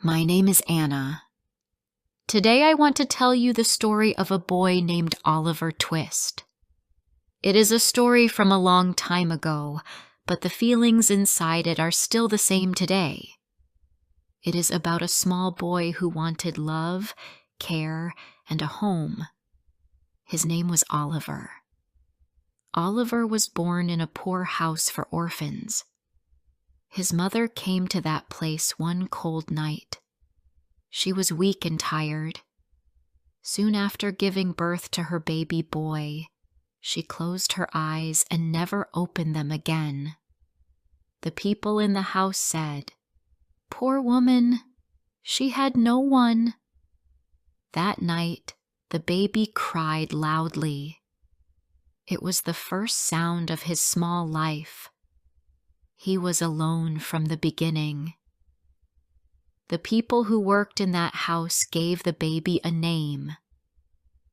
My name is Anna. Today I want to tell you the story of a boy named Oliver Twist. It is a story from a long time ago, but the feelings inside it are still the same today. It is about a small boy who wanted love, care, and a home. His name was Oliver. Oliver was born in a poor house for orphans. His mother came to that place one cold night. She was weak and tired. Soon after giving birth to her baby boy, she closed her eyes and never opened them again. The people in the house said, "Poor woman, she had no one." That night, the baby cried loudly. It was the first sound of his small life. He was alone from the beginning. The people who worked in that house gave the baby a name.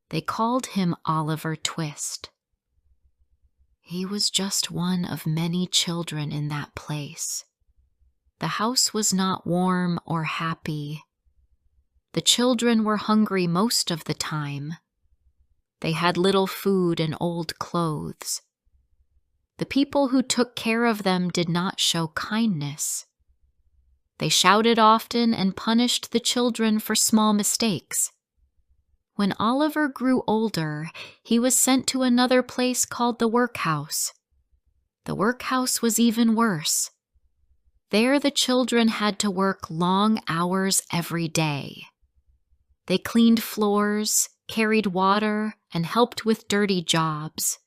They called him Oliver Twist. He was just one of many children in that place. The house was not warm or happy. The children were hungry most of the time. They had little food and old clothes. The people who took care of them did not show kindness. They shouted often and punished the children for small mistakes. When Oliver grew older, he was sent to another place called the workhouse. The workhouse was even worse. There the children had to work long hours every day. They cleaned floors, carried water, and helped with dirty jobs.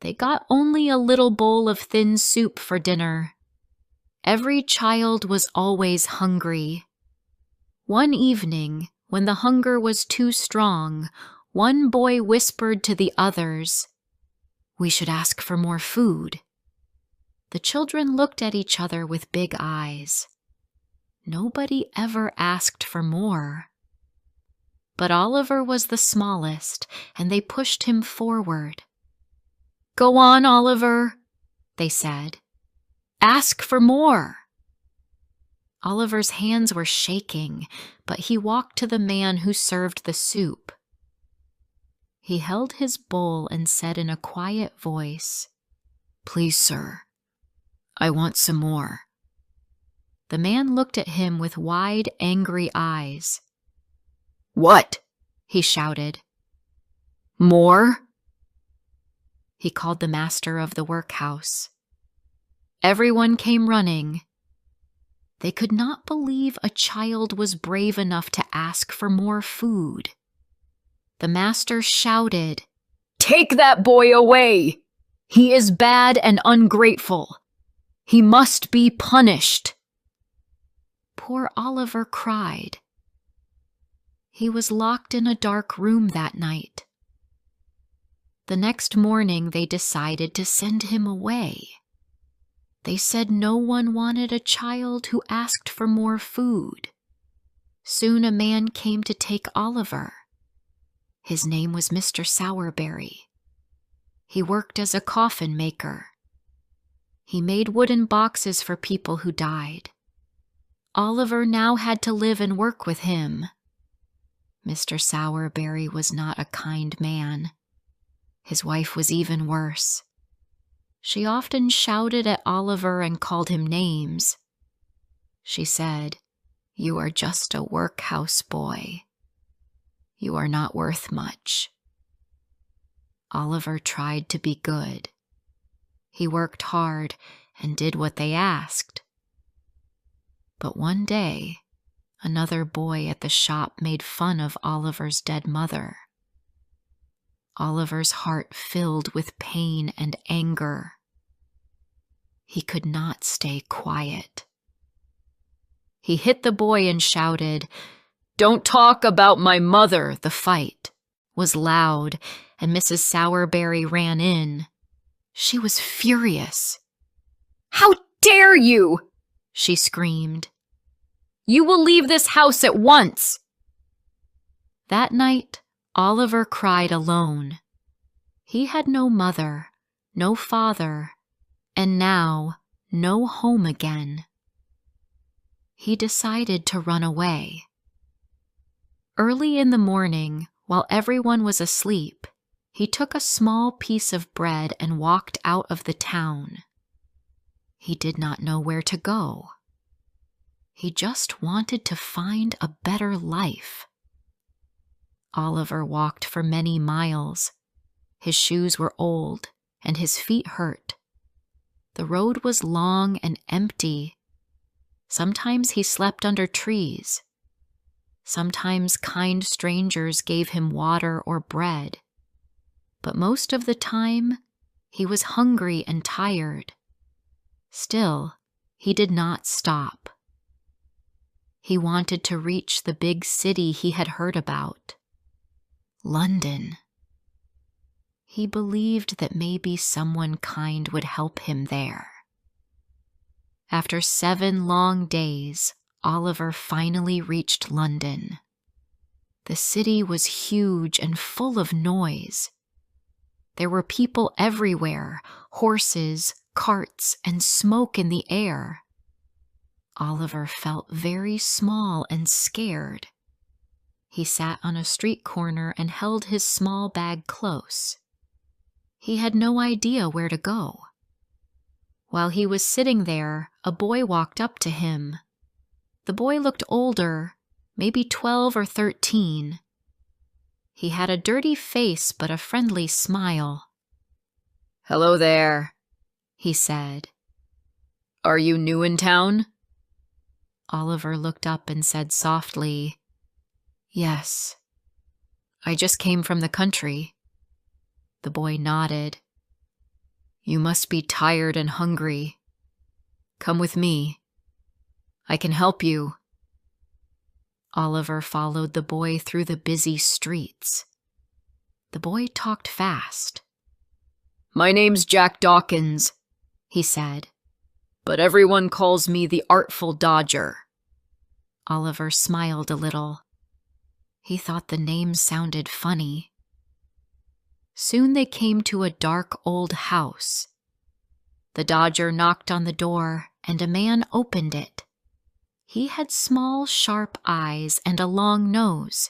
They got only a little bowl of thin soup for dinner. Every child was always hungry. One evening, when the hunger was too strong, one boy whispered to the others, "We should ask for more food." The children looked at each other with big eyes. Nobody ever asked for more. But Oliver was the smallest, and they pushed him forward. "Go on, Oliver," they said. "Ask for more." Oliver's hands were shaking, but he walked to the man who served the soup. He held his bowl and said in a quiet voice, "Please, sir, I want some more." The man looked at him with wide, angry eyes. "What?" he shouted. "More?" He called the master of the workhouse. Everyone came running. They could not believe a child was brave enough to ask for more food. The master shouted, "Take that boy away! He is bad and ungrateful. He must be punished." Poor Oliver cried. He was locked in a dark room that night. The next morning, they decided to send him away. They said no one wanted a child who asked for more food. Soon a man came to take Oliver. His name was Mr. Sourberry. He worked as a coffin maker. He made wooden boxes for people who died. Oliver now had to live and work with him. Mr. Sourberry was not a kind man. His wife was even worse. She often shouted at Oliver and called him names. She said, "You are just a workhouse boy. You are not worth much." Oliver tried to be good. He worked hard and did what they asked. But one day, another boy at the shop made fun of Oliver's dead mother. Oliver's heart filled with pain and anger. He could not stay quiet. He hit the boy and shouted, "Don't talk about my mother." The fight was loud, and Mrs. Sourberry ran in. She was furious. "How dare you!" she screamed. "You will leave this house at once." That night, Oliver cried alone. He had no mother, no father, and now no home again. he decided to run away. Early in the morning, while everyone was asleep, he took a small piece of bread and walked out of the town. He did not know where to go. He just wanted to find a better life. Oliver walked for many miles. His shoes were old and his feet hurt. The road was long and empty. Sometimes he slept under trees. Sometimes kind strangers gave him water or bread. But most of the time, he was hungry and tired. Still, he did not stop. He wanted to reach the big city he had heard about, London. He believed that maybe someone kind would help him there. After 7 long days, Oliver finally reached London. The city was huge and full of noise. There were people everywhere, horses, carts, and smoke in the air. Oliver felt very small and scared. He sat on a street corner and held his small bag close. He had no idea where to go. While he was sitting there, a boy walked up to him. The boy looked older, maybe 12 or 13. He had a dirty face but a friendly smile. "Hello there," he said. "Are you new in town?" Oliver looked up and said softly, "Yes. I just came from the country." The boy nodded. "You must be tired and hungry. Come with me. I can help you." Oliver followed the boy through the busy streets. The boy talked fast. "My name's Jack Dawkins," he said, "but everyone calls me the Artful Dodger." Oliver smiled a little. He thought the name sounded funny. Soon they came to a dark old house. The Dodger knocked on the door, and a man opened it. He had small, sharp eyes and a long nose.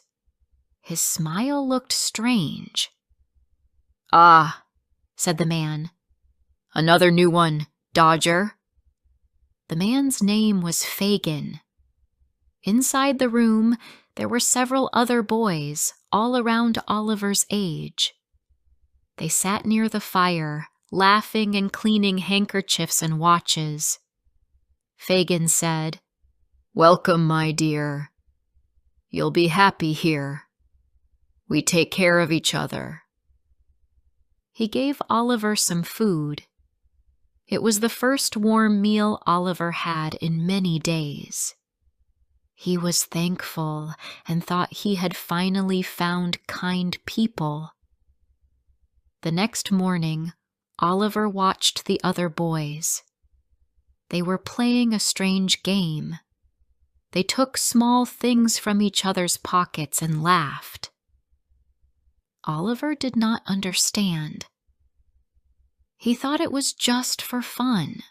His smile looked strange. "Ah," said the man. "Another new one, Dodger." The man's name was Fagin. Inside the room, there were several other boys, all around Oliver's age. They sat near the fire, laughing and cleaning handkerchiefs and watches. Fagin said, "Welcome, my dear. You'll be happy here. We take care of each other." He gave Oliver some food. It was the first warm meal Oliver had in many days. He was thankful and thought he had finally found kind people. The next morning, Oliver watched the other boys. They were playing a strange game. They took small things from each other's pockets and laughed. Oliver did not understand. He thought it was just for fun.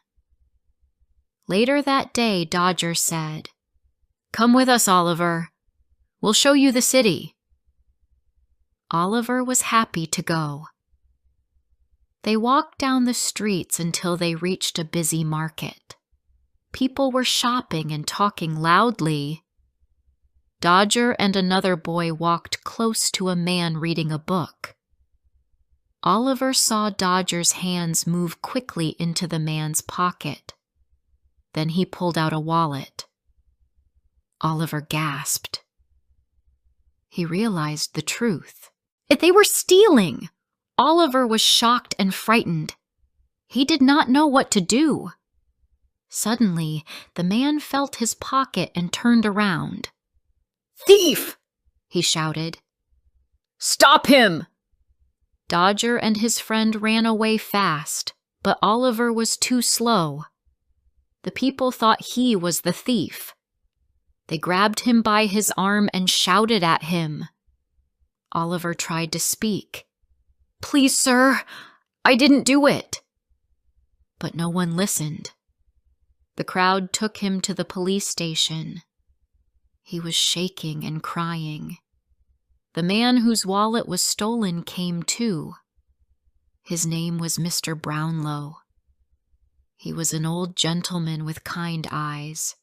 Later that day, Dodger said, "Come with us, Oliver. We'll show you the city." Oliver was happy to go. They walked down the streets until they reached a busy market. People were shopping and talking loudly. Dodger and another boy walked close to a man reading a book. Oliver saw Dodger's hands move quickly into the man's pocket. Then he pulled out a wallet. Oliver gasped. He realized the truth. They were stealing! Oliver was shocked and frightened. He did not know what to do. Suddenly, the man felt his pocket and turned around. "Thief!" he shouted. "Stop him!" Dodger and his friend ran away fast, but Oliver was too slow. The people thought he was the thief. They grabbed him by his arm and shouted at him. Oliver tried to speak. "Please, sir, I didn't do it." But no one listened. The crowd took him to the police station. He was shaking and crying. The man whose wallet was stolen came too. His name was Mr. Brownlow. He was an old gentleman with kind eyes.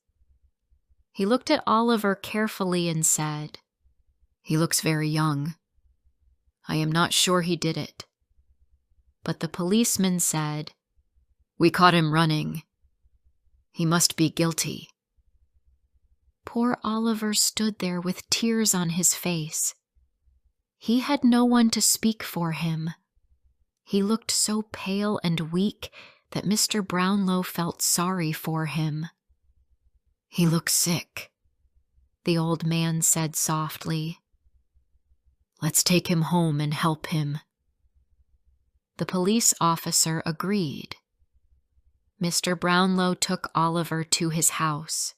He looked at Oliver carefully and said, "He looks very young. I am not sure he did it." But the policeman said, "We caught him running. He must be guilty." Poor Oliver stood there with tears on his face. He had no one to speak for him. He looked so pale and weak that Mr. Brownlow felt sorry for him. "He looks sick," the old man said softly. "Let's take him home and help him." The police officer agreed. Mr. Brownlow took Oliver to his house.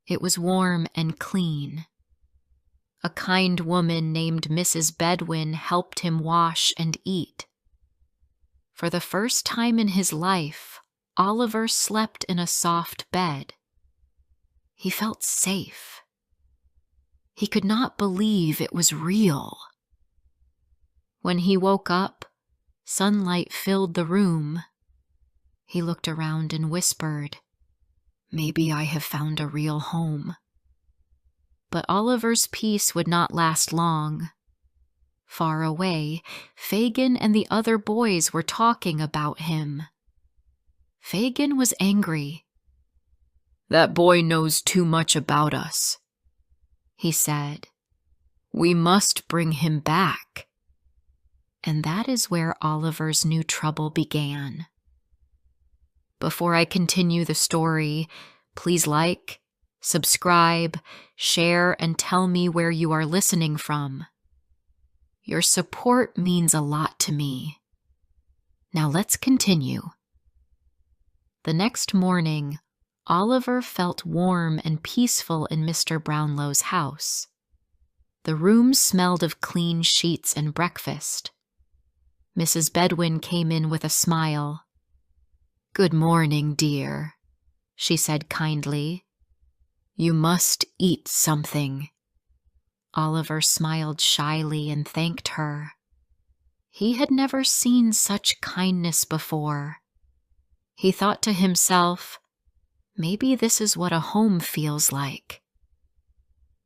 It was warm and clean. A kind woman named Mrs. Bedwin helped him wash and eat. For the first time in his life, Oliver slept in a soft bed. He felt safe. He could not believe it was real. When he woke up, sunlight filled the room. He looked around and whispered, "Maybe I have found a real home." But Oliver's peace would not last long. Far away, Fagin and the other boys were talking about him. Fagin was angry. "That boy knows too much about us," he said. "We must bring him back." And that is where Oliver's new trouble began. Before I continue the story, please like, subscribe, share, and tell me where you are listening from. Your support means a lot to me. Now let's continue. The next morning, Oliver felt warm and peaceful in Mr. Brownlow's house. The room smelled of clean sheets and breakfast. Mrs. Bedwin came in with a smile. "Good morning, dear," she said kindly. "You must eat something." Oliver smiled shyly and thanked her. He had never seen such kindness before. He thought to himself, maybe this is what a home feels like.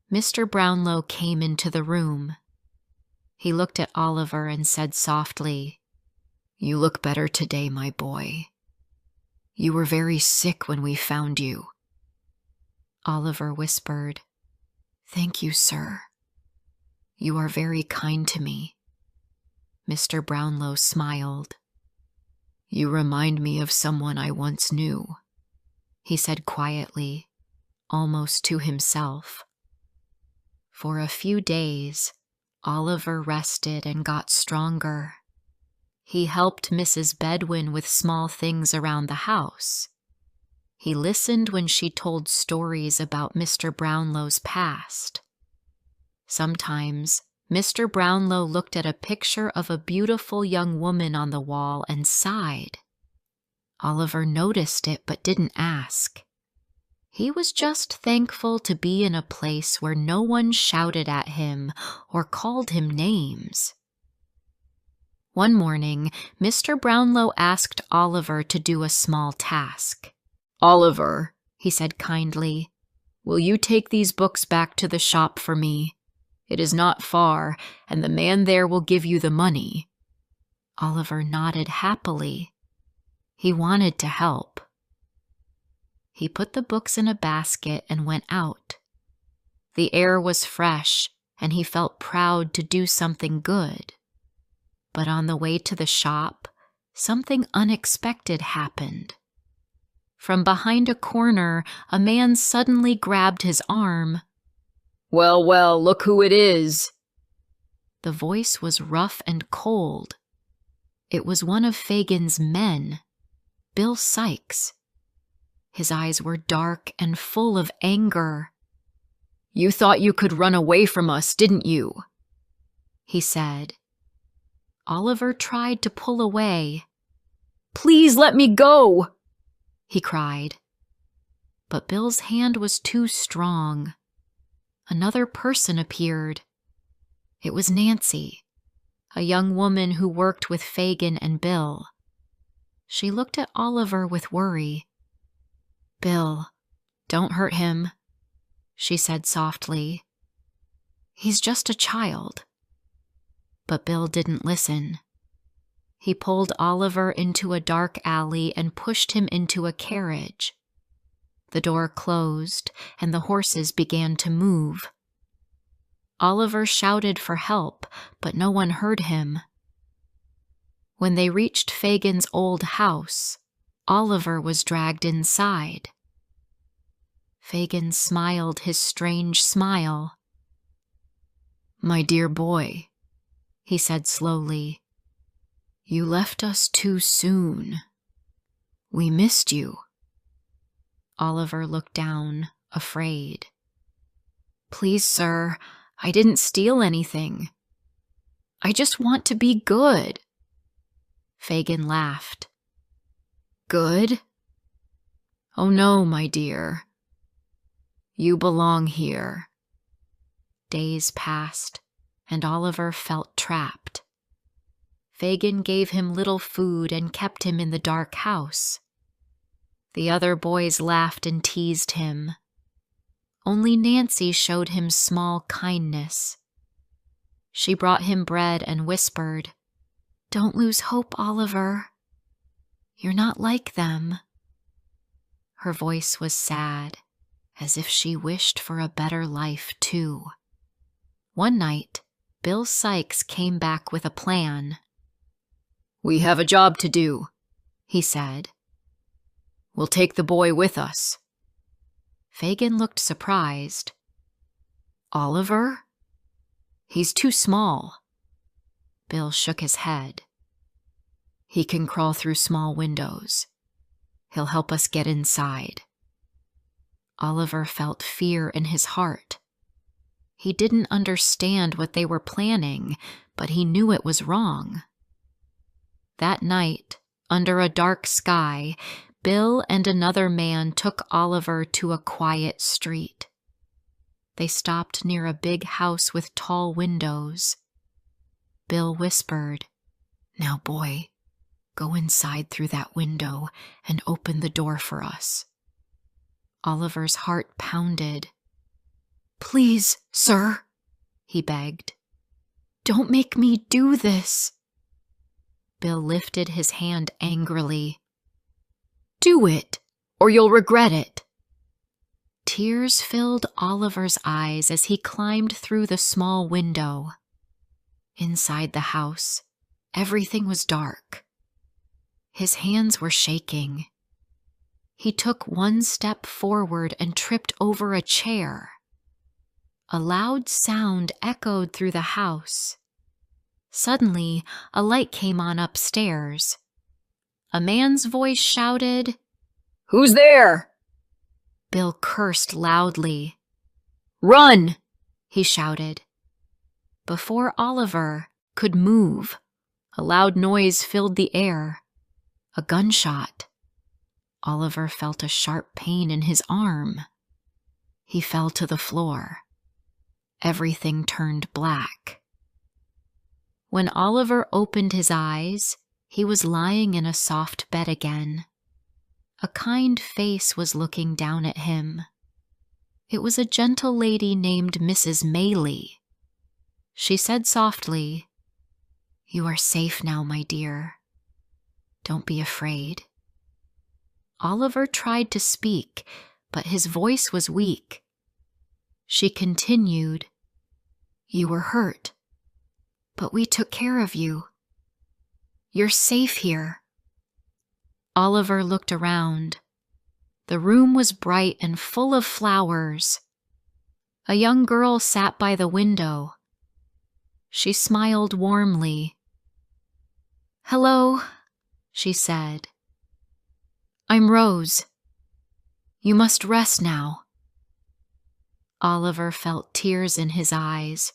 Mr. Brownlow came into the room. He looked at Oliver and said softly, "You look better today, my boy. You were very sick when we found you." Oliver whispered, "Thank you, sir. You are very kind to me." Mr. Brownlow smiled. "You remind me of someone I once knew," he said quietly, almost to himself. For a few days, Oliver rested and got stronger. He helped Mrs. Bedwin with small things around the house. He listened when she told stories about Mr. Brownlow's past. Sometimes, Mr. Brownlow looked at a picture of a beautiful young woman on the wall and sighed. Oliver noticed it but didn't ask. He was just thankful to be in a place where no one shouted at him or called him names. One morning, Mr. Brownlow asked Oliver to do a small task. "Oliver," he said kindly, "will you take these books back to the shop for me? It is not far, and the man there will give you the money." Oliver nodded happily. He wanted to help. He put the books in a basket and went out. The air was fresh, and he felt proud to do something good. But on the way to the shop, something unexpected happened. From behind a corner, a man suddenly grabbed his arm. "Well, well, look who it is." The voice was rough and cold. It was one of Fagin's men, Bill Sykes. His eyes were dark and full of anger. "You thought you could run away from us, didn't you?" he said. Oliver tried to pull away. "Please let me go," he cried. but Bill's hand was too strong. Another person appeared. It was Nancy, a young woman who worked with Fagin and Bill. She looked at Oliver with worry. "Bill, don't hurt him," she said softly. "He's just a child." But Bill didn't listen. He pulled Oliver into a dark alley and pushed him into a carriage. The door closed, and the horses began to move. Oliver shouted for help, but no one heard him. When they reached Fagin's old house, Oliver was dragged inside. Fagin smiled his strange smile. "My dear boy," he said slowly, "you left us too soon. We missed you." Oliver looked down, afraid. "Please, sir, I didn't steal anything. I just want to be good." Fagin laughed. "Good? Oh no, my dear. You belong here." Days passed, and Oliver felt trapped. Fagin gave him little food and kept him in the dark house. The other boys laughed and teased him. Only Nancy showed him small kindness. She brought him bread and whispered, "Don't lose hope, Oliver. You're not like them." Her voice was sad, as if she wished for a better life too. One night, Bill Sykes came back with a plan. "We have a job to do," he said. "We'll take the boy with us." Fagin looked surprised. "Oliver? He's too small." Bill shook his head. "He can crawl through small windows. He'll help us get inside." Oliver felt fear in his heart. He didn't understand what they were planning, but he knew it was wrong. That night, under a dark sky, Bill and another man took Oliver to a quiet street. They stopped near a big house with tall windows. Bill whispered, "Now, boy, go inside through that window and open the door for us." Oliver's heart pounded. "Please, sir," he begged. "Don't make me do this." Bill lifted his hand angrily. "Do it, or you'll regret it." Tears filled Oliver's eyes as he climbed through the small window. Inside the house, everything was dark. His hands were shaking. He took one step forward and tripped over a chair. A loud sound echoed through the house. Suddenly, a light came on upstairs. A man's voice shouted, "Who's there?" Bill cursed loudly. "Run!" he shouted. Before Oliver could move, a loud noise filled the air. A gunshot. Oliver felt a sharp pain in his arm. He fell to the floor. Everything turned black. When Oliver opened his eyes, he was lying in a soft bed again. A kind face was looking down at him. It was a gentle lady named Mrs. Maylie. She said softly, "You are safe now, my dear. Don't be afraid." Oliver tried to speak, but his voice was weak. She continued, "You were hurt, but we took care of you. You're safe here." Oliver looked around. The room was bright and full of flowers. A young girl sat by the window. She smiled warmly. "Hello," she said. "I'm Rose. You must rest now." Oliver felt tears in his eyes.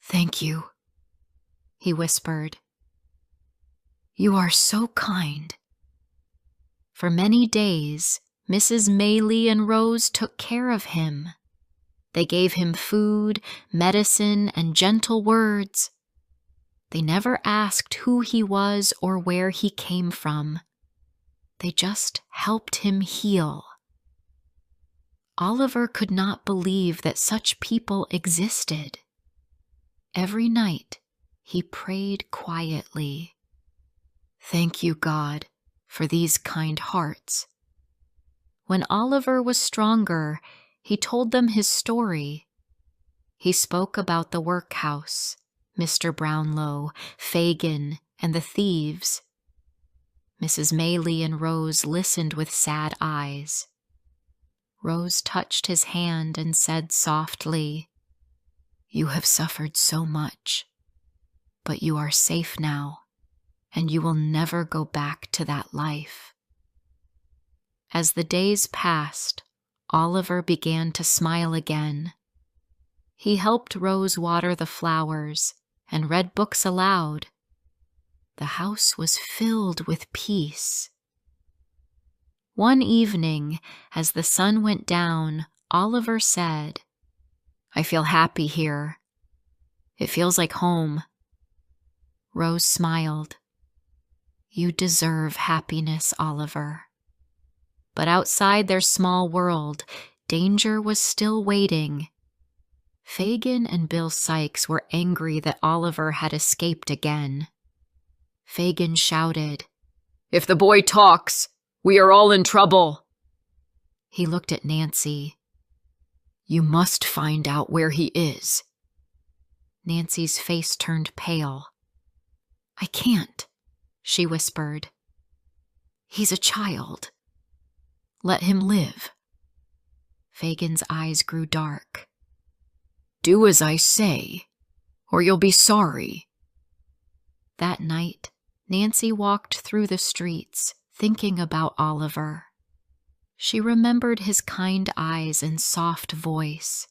"Thank you," he whispered. "You are so kind." For many days, Mrs. Maylie and Rose took care of him. They gave him food, medicine, and gentle words. They never asked who he was or where he came from. They just helped him heal. Oliver could not believe that such people existed. Every night, he prayed quietly. "Thank you, God, for these kind hearts." When Oliver was stronger, he told them his story. He spoke about the workhouse, Mr. Brownlow, Fagin, and the thieves. Mrs. Maylie and Rose listened with sad eyes. Rose touched his hand and said softly, "You have suffered so much, but you are safe now, and you will never go back to that life." As the days passed, Oliver began to smile again. He helped Rose water the flowers and read books aloud. The house was filled with peace. One evening, as the sun went down, Oliver said, "I feel happy here. It feels like home." Rose smiled. "You deserve happiness, Oliver." But outside their small world, danger was still waiting. Fagin and Bill Sikes were angry that Oliver had escaped again. Fagin shouted, "If the boy talks, we are all in trouble." He looked at Nancy. "You must find out where he is." Nancy's face turned pale. "I can't," she whispered. "He's a child. Let him live." Fagin's eyes grew dark. "Do as I say, or you'll be sorry." That night, Nancy walked through the streets, thinking about Oliver. She remembered his kind eyes and soft voice.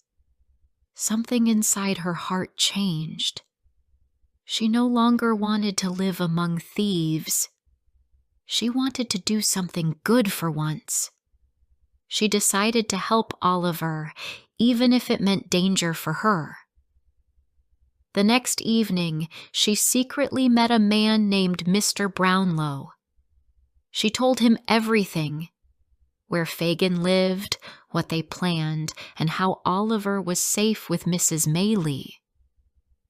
Something inside her heart changed. She no longer wanted to live among thieves. She wanted to do something good for once. She decided to help Oliver, even if it meant danger for her. The next evening, she secretly met a man named Mr. Brownlow. She told him everything: where Fagin lived, what they planned, and how Oliver was safe with Mrs. Maylie.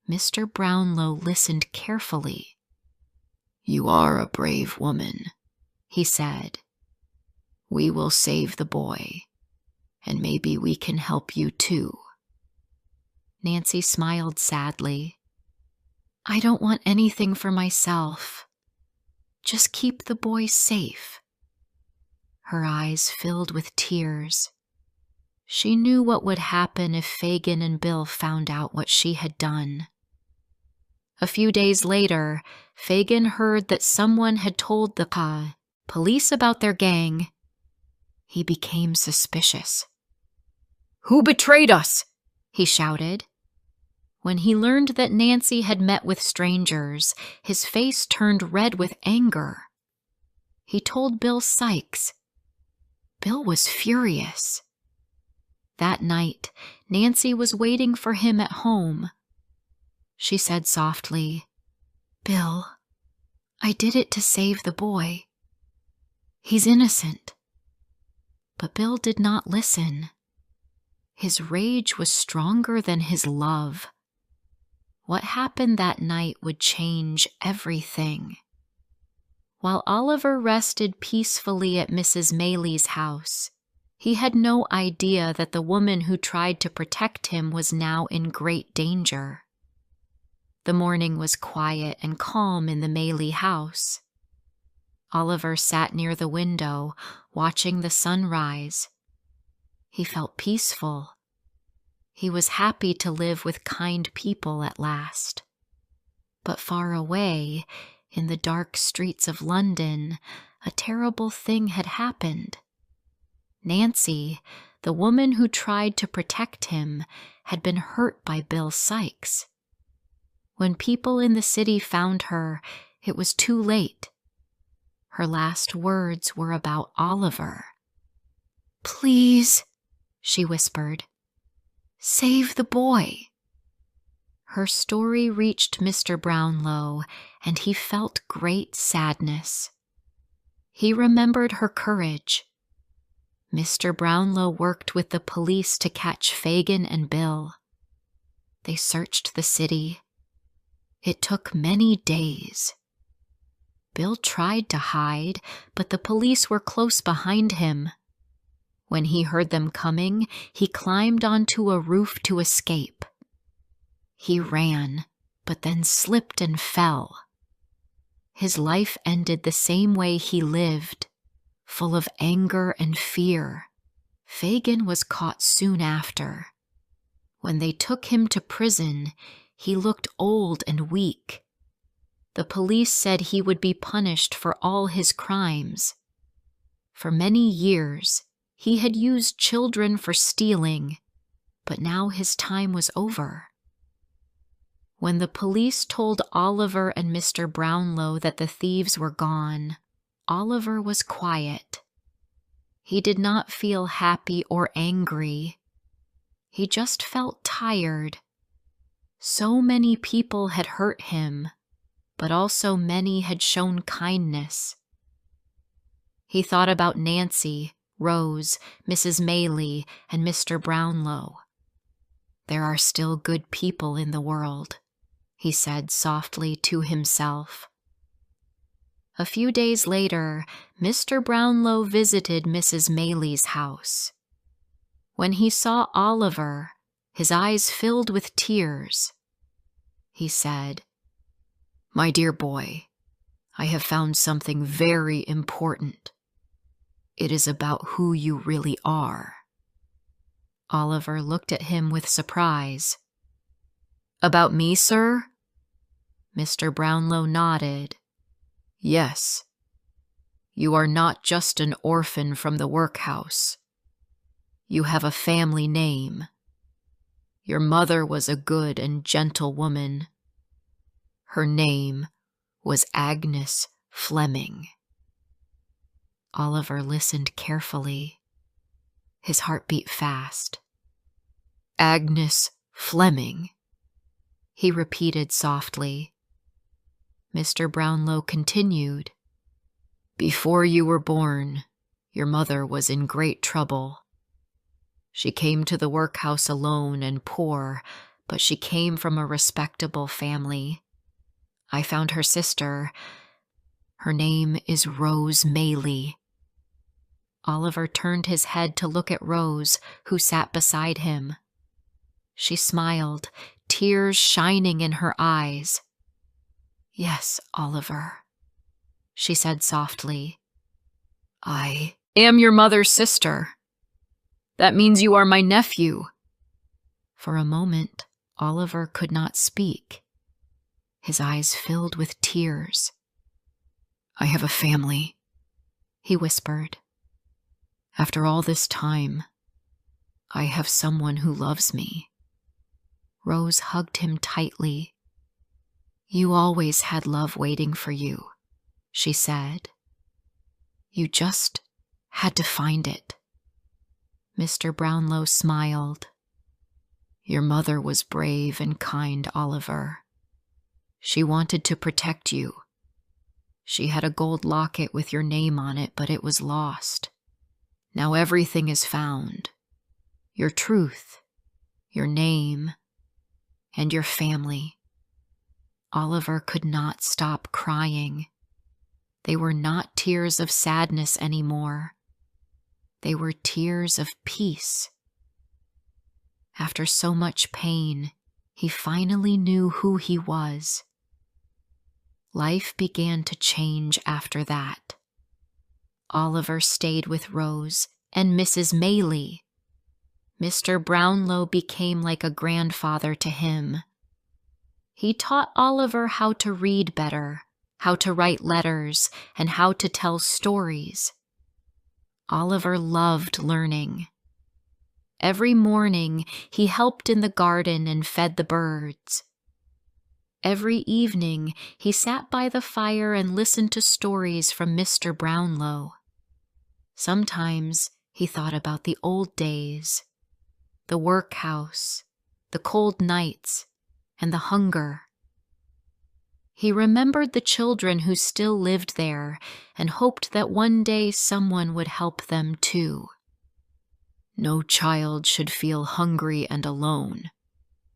Mr. Brownlow listened carefully. "You are a brave woman," he said. "We will save the boy, and maybe we can help you too." Nancy smiled sadly. "I don't want anything for myself. Just keep the boy safe." Her eyes filled with tears. She knew what would happen if Fagin and Bill found out what she had done. A few days later, Fagin heard that someone had told the police about their gang. He became suspicious. "Who betrayed us?" he shouted. When he learned that Nancy had met with strangers, his face turned red with anger. He told Bill Sikes. Bill was furious. That night, Nancy was waiting for him at home. She said softly, "Bill, I did it to save the boy. He's innocent." But Bill did not listen. His rage was stronger than his love. What happened that night would change everything. While Oliver rested peacefully at Mrs. Maylie's house, he had no idea that the woman who tried to protect him was now in great danger. The morning was quiet and calm in the Maylie house. Oliver sat near the window, watching the sun rise. He felt peaceful. He was happy to live with kind people at last. But far away, in the dark streets of London, a terrible thing had happened. Nancy, the woman who tried to protect him, had been hurt by Bill Sikes. When people in the city found her, it was too late. Her last words were about Oliver. "Please," she whispered, "save the boy." Her story reached Mr. Brownlow, and he felt great sadness. He remembered her courage. Mr. Brownlow worked with the police to catch Fagin and Bill. They searched the city. It took many days. Bill tried to hide, but the police were close behind him. When he heard them coming, he climbed onto a roof to escape. He ran, but then slipped and fell. His life ended the same way he lived, full of anger and fear. Fagin was caught soon after. When they took him to prison, he looked old and weak. The police said he would be punished for all his crimes. For many years, he had used children for stealing, but now his time was over. When the police told Oliver and Mr. Brownlow that the thieves were gone, Oliver was quiet. He did not feel happy or angry. He just felt tired. So many people had hurt him, but also many had shown kindness. He thought about Nancy, Rose, Mrs. Maylie, and Mr. Brownlow. There are still good people in the world, he said softly to himself. A few days later, Mr. Brownlow visited Mrs. Maylie's house. When he saw Oliver, his eyes filled with tears. He said, "My dear boy, I have found something very important. It is about who you really are." Oliver looked at him with surprise. "About me, sir?" Mr. Brownlow nodded. "Yes. You are not just an orphan from the workhouse. You have a family name. Your mother was a good and gentle woman. Her name was Agnes Fleming." Oliver listened carefully. His heart beat fast. "Agnes Fleming," he repeated softly. Mr. Brownlow continued, "Before you were born, your mother was in great trouble. She came to the workhouse alone and poor, but she came from a respectable family. I found her sister. Her name is Rose Maylie." Oliver turned his head to look at Rose, who sat beside him. She smiled, tears shining in her eyes. "Yes, Oliver," she said softly. "I am your mother's sister. That means you are my nephew." For a moment, Oliver could not speak. His eyes filled with tears. "I have a family," he whispered. "After all this time, I have someone who loves me." Rose hugged him tightly. "You always had love waiting for you," she said. "You just had to find it." Mr. Brownlow smiled. "Your mother was brave and kind, Oliver. She wanted to protect you. She had a gold locket with your name on it, but it was lost. Now everything is found. Your truth, your name, and your family." Oliver could not stop crying. They were not tears of sadness anymore. They were tears of peace. After so much pain, he finally knew who he was. Life began to change after that. Oliver stayed with Rose and Mrs. Maylie. Mr. Brownlow became like a grandfather to him. He taught Oliver how to read better, how to write letters, and how to tell stories. Oliver loved learning. Every morning, he helped in the garden and fed the birds. Every evening, he sat by the fire and listened to stories from Mr. Brownlow. Sometimes, He thought about the old days, the workhouse, the cold nights, and the hunger. He remembered the children who still lived there and hoped that one day someone would help them too. "No child should feel hungry and alone,"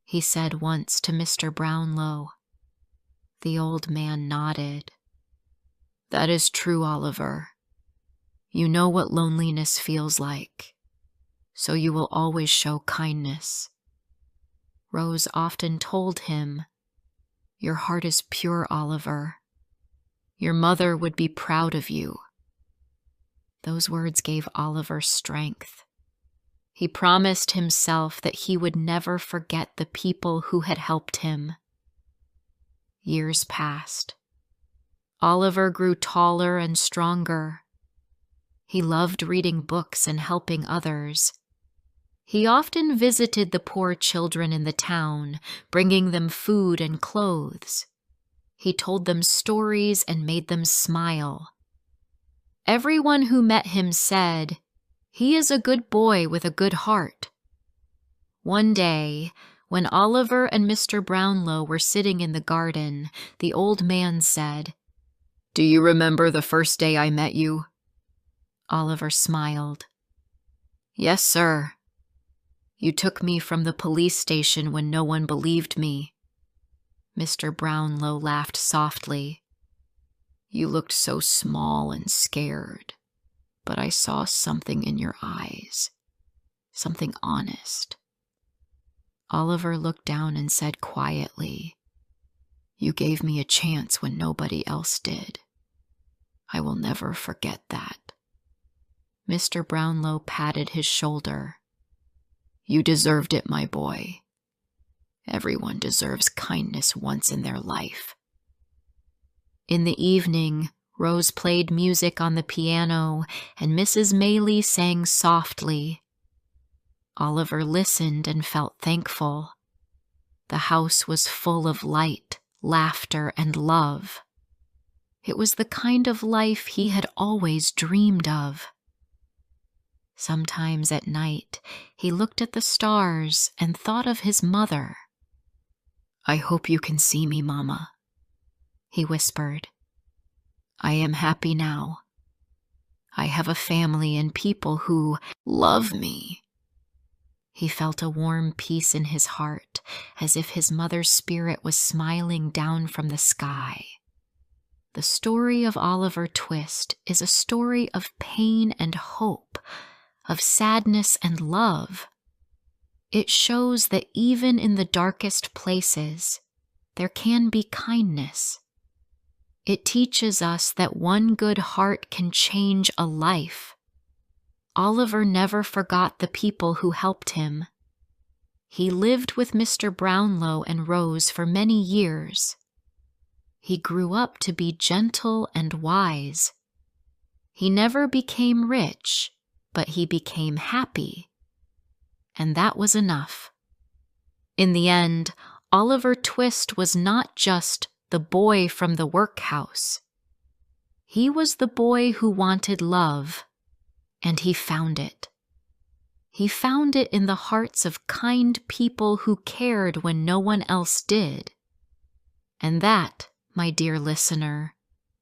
he said once to Mr. Brownlow. The old man nodded. "That is true, Oliver. You know what loneliness feels like, so you will always show kindness." Rose often told him, "Your heart is pure, Oliver. Your mother would be proud of you." Those words gave Oliver strength. He promised himself that he would never forget the people who had helped him. Years passed. Oliver grew taller and stronger. He loved reading books and helping others. He often visited the poor children in the town, bringing them food and clothes. He told them stories and made them smile. Everyone who met him said, "He is a good boy with a good heart." One day, when Oliver and Mr. Brownlow were sitting in the garden, the old man said, "Do you remember the first day I met you?" Oliver smiled. "Yes, sir. You took me from the police station when no one believed me." Mr. Brownlow laughed softly. "You looked so small and scared, but I saw something in your eyes, something honest." Oliver looked down and said quietly, "You gave me a chance when nobody else did. I will never forget that." Mr. Brownlow patted his shoulder. "You deserved it, my boy. Everyone deserves kindness once in their life." In the evening, Rose played music on the piano, and Mrs. Maylie sang softly. Oliver listened and felt thankful. The house was full of light, laughter, and love. It was the kind of life he had always dreamed of. Sometimes at night, he looked at the stars and thought of his mother. "I hope you can see me, Mama," he whispered. "I am happy now. I have a family and people who love me." He felt a warm peace in his heart, as if his mother's spirit was smiling down from the sky. The story of Oliver Twist is a story of pain and hope, of sadness and love. It shows that even in the darkest places, there can be kindness. It teaches us that one good heart can change a life. Oliver never forgot the people who helped him. He lived with Mr. Brownlow and Rose for many years. He grew up to be gentle and wise. He never became rich, but he became happy. And that was enough. In the end, Oliver Twist was not just the boy from the workhouse. He was the boy who wanted love, and he found it. He found it in the hearts of kind people who cared when no one else did. And that, my dear listener,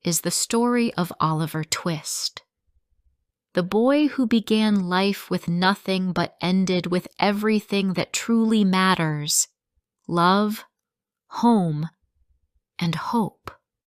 is the story of Oliver Twist. The boy who began life with nothing but ended with everything that truly matters: love, home, and hope.